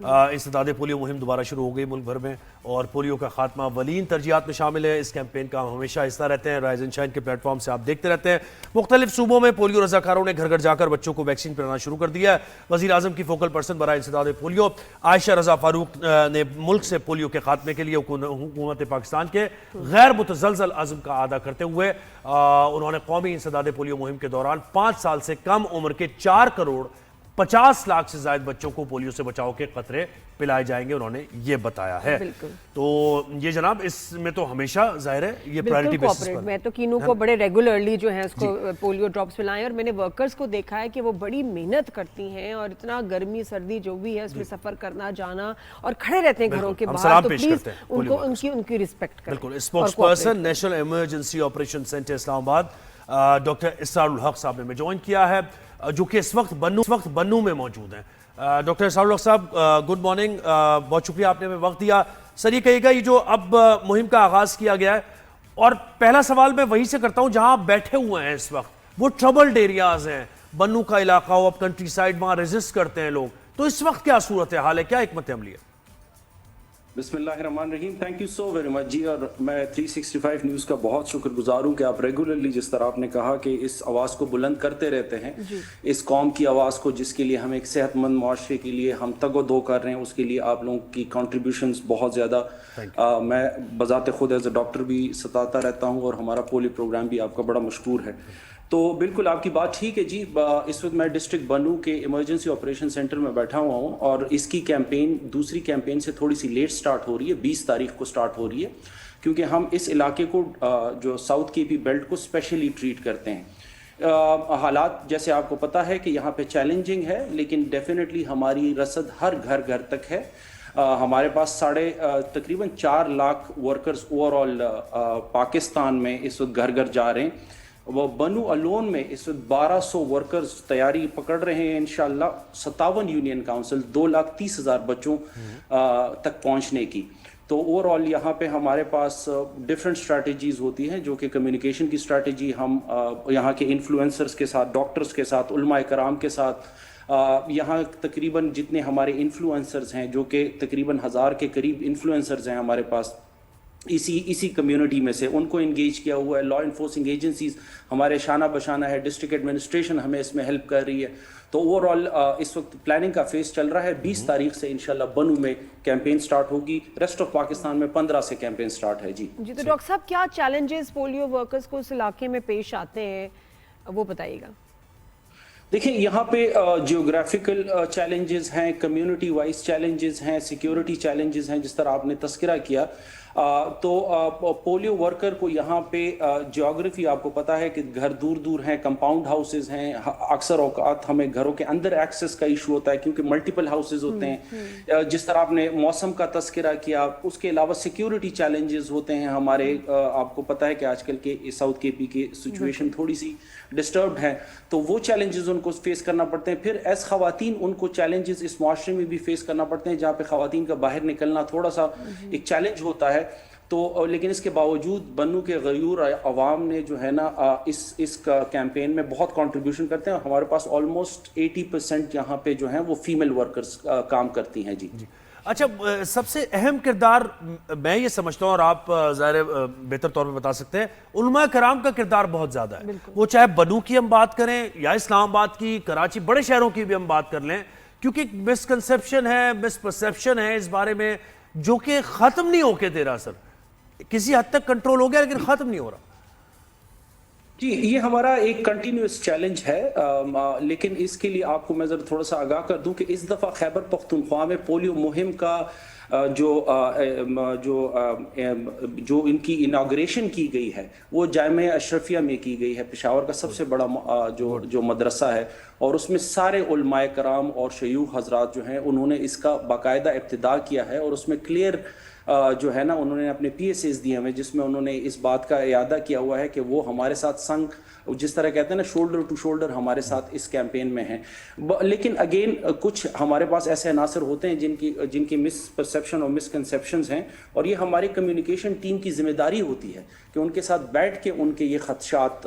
انسداد پولیو مہم دوبارہ شروع ہو گئی ملک بھر میں، اور پولیو کا خاتمہ اولین ترجیحات میں شامل ہے۔ اس کیمپین کا ہم ہمیشہ حصہ رہتے ہیں، رائز اینڈ شائن کے پلیٹ فارم سے آپ دیکھتے رہتے ہیں۔ مختلف صوبوں میں پولیو رضاکاروں نے گھر گھر جا کر بچوں کو ویکسین پلانا شروع کر دیا ہے۔ وزیر اعظم کی فوکل پرسن برائے انسداد پولیو عائشہ رضا فاروق نے ملک سے پولیو کے خاتمے کے لیے حکومت پاکستان کے غیر متزلزل عزم کا اعادہ کرتے ہوئے انہوں نے قومی انسداد پولیو مہم کے دوران 5 سال سے کم عمر کے 4,50,00,000 سے زائد بچوں کو پولیو سے بچاؤ کے قطرے پلائے جائیں گے، انہوں نے یہ بتایا ہے۔ تو یہ جناب اس میں تو ہمیشہ ظاہر ہے یہ پرائرٹی بیسس پر میں تو کینوں کو بڑے ریگولرلی جو ہے اس کو پولیو ڈراپس پلائیں، اور میں نے ورکرز کو دیکھا ہے کہ وہ بڑی محنت کرتی ہیں اور اتنا گرمی سردی جو بھی ہے اس میں سفر کرنا جانا اور کھڑے رہتے ہیں گھروں کے باہر، تو پلیز ان کی رسپیکٹ کریں۔ بالکل۔ Spokesperson national emergency operation centre Islamabad doctor اسرار الحق صاحب نے ہمیں جوائن کیا ہے، جو کہ اس وقت بنو میں موجود ہیں۔ ڈاکٹر اسرار الحق صاحب گڈ مارننگ، بہت شکریہ آپ نے ہمیں وقت دیا۔ سر یہ کہیے گا یہ جو اب مہم کا آغاز کیا گیا ہے، اور پہلا سوال میں وہیں سے کرتا ہوں جہاں آپ بیٹھے ہوئے ہیں اس وقت، وہ ٹربلڈ ایریاز ہیں، بنو کا علاقہ ہو، اب کنٹری سائیڈ وہاں ریزسٹ کرتے ہیں لوگ، تو اس وقت کیا صورتحال ہے، کیا حکمت عملی ہے؟ بسم اللہ الرحمن الرحیم۔ Thank you so very much جی، اور میں 365 نیوز کا بہت شکر گزار ہوں کہ آپ ریگولرلی جس طرح آپ نے کہا کہ اس آواز کو بلند کرتے رہتے ہیں، اس قوم کی آواز کو جس کے لیے ہم ایک صحت مند معاشرے کے لیے ہم تگ و دو کر رہے ہیں، اس کے لیے آپ لوگوں کی کنٹریبیوشنز بہت زیادہ، میں بذات خود ایز اے ڈاکٹر بھی ستاتا رہتا ہوں، اور ہمارا پولیو پروگرام بھی آپ کا بڑا مشکور ہے۔ تو بالکل آپ کی بات ٹھیک ہے جی، اس وقت میں ڈسٹرکٹ بنو کے ایمرجنسی آپریشن سینٹر میں بیٹھا ہوا ہوں، اور اس کی کیمپین دوسری کیمپین سے تھوڑی سی لیٹ سٹارٹ ہو رہی ہے، 20 تاریخ کو سٹارٹ ہو رہی ہے، کیونکہ ہم اس علاقے کو جو ساؤتھ کے پی بیلٹ کو اسپیشلی ٹریٹ کرتے ہیں۔ حالات جیسے آپ کو پتہ ہے کہ یہاں پہ چیلنجنگ ہے، لیکن ڈیفینیٹلی ہماری رسد ہر گھر تک ہے۔ ہمارے پاس تقریباً 4 lakh workers over all Pakistan میں اس وقت گھر جا رہے ہیں۔ وہ بنو الون میں اس وقت 1200 ورکرز تیاری پکڑ رہے ہیں انشاءاللہ 57 یونین کاؤنسل 2,30,000 بچوں تک پہنچنے کی۔ تو اوور آل یہاں پہ ہمارے پاس ڈفرینٹ اسٹریٹجیز ہوتی ہیں، جو کہ کمیونیکیشن کی اسٹریٹجی، ہم یہاں کے انفلوئنسرز کے ساتھ، ڈاکٹرز کے ساتھ، علماء کرام کے ساتھ، یہاں تقریباً جتنے ہمارے انفلوئنسرز ہیں، جو کہ تقریباً 1000 کے قریب انفلوئنسرز ہیں ہمارے پاس اسی کمیونٹی میں سے، ان کو انگیج کیا ہوا ہے۔ لا انفورسنگ ایجنسیز ہمارے شانہ بشانہ ہے، ڈسٹرکٹ ایڈمنسٹریشن ہمیں اس میں ہیلپ کر رہی ہے۔ تو اوور آل اس وقت پلاننگ کا فیز چل رہا ہے۔ 20 تاریخ سے انشاءاللہ بنو میں کیمپین سٹارٹ ہوگی، ریسٹ آف پاکستان میں 15 سے کیمپین سٹارٹ ہے۔ جی تو ڈاکٹر صاحب کیا چیلنجز پولیو ورکرز کو اس علاقے میں پیش آتے ہیں، وہ بتائیے گا۔ دیکھیں یہاں پہ جیوگرافیکل چیلنجز ہیں، کمیونٹی وائز چیلنجز ہیں، سیکیورٹی چیلنجز ہیں، جس طرح آپ نے تذکرہ کیا۔ تو پولیو ورکر کو یہاں پہ جیوگرافی آپ کو پتہ ہے کہ گھر دور ہیں، کمپاؤنڈ ہاؤسز ہیں، اکثر اوقات ہمیں گھروں کے اندر ایکسیس کا ایشو ہوتا ہے کیونکہ ملٹیپل ہاؤسز ہوتے ہیں۔ جس طرح آپ نے موسم کا تذکرہ کیا، اس کے علاوہ سیکیورٹی چیلنجز ہوتے ہیں ہمارے۔ آپ کو پتہ ہے کہ آج کل کے ساؤتھ کے پی کی سچویشن تھوڑی سی ڈسٹربڈ ہے، تو وہ چیلنجز ان کو فیس کرنا پڑتے ہیں۔ پھر ایز خواتین ان کو چیلنجز اس معاشرے میں بھی فیس کرنا پڑتے ہیں، جہاں پہ خواتین کا باہر نکلنا تھوڑا سا ایک چیلنج ہوتا ہے۔ تو لیکن اس کے باوجود بنو کے غیور عوام نے جو ہے نا اس کیمپین میں بہت کنٹریبیوشن کرتے ہیں، اور ہمارے پاس آلموسٹ 80% یہاں پہ جو ہیں وہ فیمیل ورکرز کام کرتی ہیں۔ جی اچھا، سب سے اہم کردار میں یہ سمجھتا ہوں، اور آپ ظاہر بہتر طور پہ بتا سکتے ہیں، علماء کرام کا کردار بہت زیادہ ہے۔ وہ چاہے بنو کی ہم بات کریں یا اسلام آباد کی، کراچی، بڑے شہروں کی بھی ہم بات کر لیں، کیونکہ ایک مسکنسیپشن ہے، مس پرسیپشن ہے اس بارے میں، جو کہ ختم نہیں ہو کے دے رہا سر۔ کسی حد تک کنٹرول ہو گیا لیکن ختم نہیں ہو رہا۔ جی یہ ہمارا ایک کنٹینیوس چیلنج ہے، لیکن اس کے لیے آپ کو میں ذرا تھوڑا سا آگاہ کر دوں کہ اس دفعہ خیبر پختونخوا میں پولیو مہم کا جو ان کی اناگریشن کی گئی ہے وہ جامعہ اشرفیہ میں کی گئی ہے، پشاور کا سب سے بڑا جو مدرسہ ہے، اور اس میں سارے علماء کرام اور شیوخ حضرات جو ہیں انہوں نے اس کا باقاعدہ ابتدا کیا ہے، اور اس میں کلیئر جو ہے نا انہوں نے اپنے پی ایس ایز دیے ہوئے، جس میں انہوں نے اس بات کا اعادہ کیا ہوا ہے کہ وہ ہمارے ساتھ سنگ، جس طرح کہتے ہیں نا شولڈر ٹو شولڈر ہمارے ساتھ اس کیمپین میں ہیں۔ لیکن اگین کچھ ہمارے پاس ایسے عناصر ہوتے ہیں جن کی مس پرسیپشن اور مسکنسیپشنز ہیں، اور یہ ہماری کمیونیکیشن ٹیم کی ذمہ داری ہوتی ہے کہ ان کے ساتھ بیٹھ کے ان کے یہ خدشات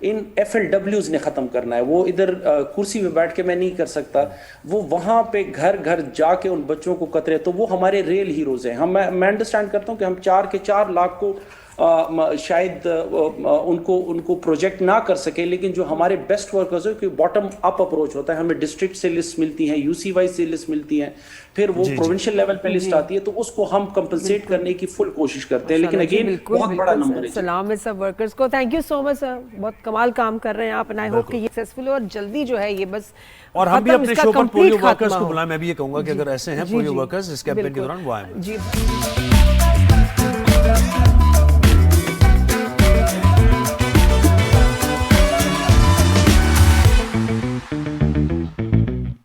ان FLWs نے ختم کرنا ہے. وہ ادھر کرسی پہ بیٹھ کے میں نہیں کر سکتا, وہ وہاں پہ گھر گھر جا کے ان بچوں کو قطرے, تو وہ ہمارے ریل ہیروز ہیں. میں انڈرسٹینڈ کرتا ہوں کہ ہم 4 کے 4 لاکھ کو شاید ان کو پروجیکٹ نہ کر سکے, لیکن جو ہمارے بیسٹ ورکرز ہیں کہ باٹم اپ اپروچ ہوتا ہے, ہمیں ڈسٹرکٹ سے لسٹ ملتی ہیں, UC وائز سے لسٹ ملتی ہیں, پھر وہ پروونشل لیول پہ لسٹ آتی ہے, تو اس کو ہم کمپنسیٹ کرنے کی فل کوشش کرتے ہیں. لیکن اگین بہت بڑا نمبر ہے. سلام ہے سب ورکرز کو, تھینک یو سو مچ سر, بہت کمال کام کر رہے ہیں آپ, اینڈ آئی ہوپ کہ یہ سکسیسفل ہو اور جلدی جو ہے یہ بس. اور ہم بھی اپنے شو پر پولیو ورکرز کو بلائیں, میں بھی یہ کہوں گا کہ اگر ایسے ہیں پولیو ورکرز اس کیمپین کے دوران وہ آئیں. جی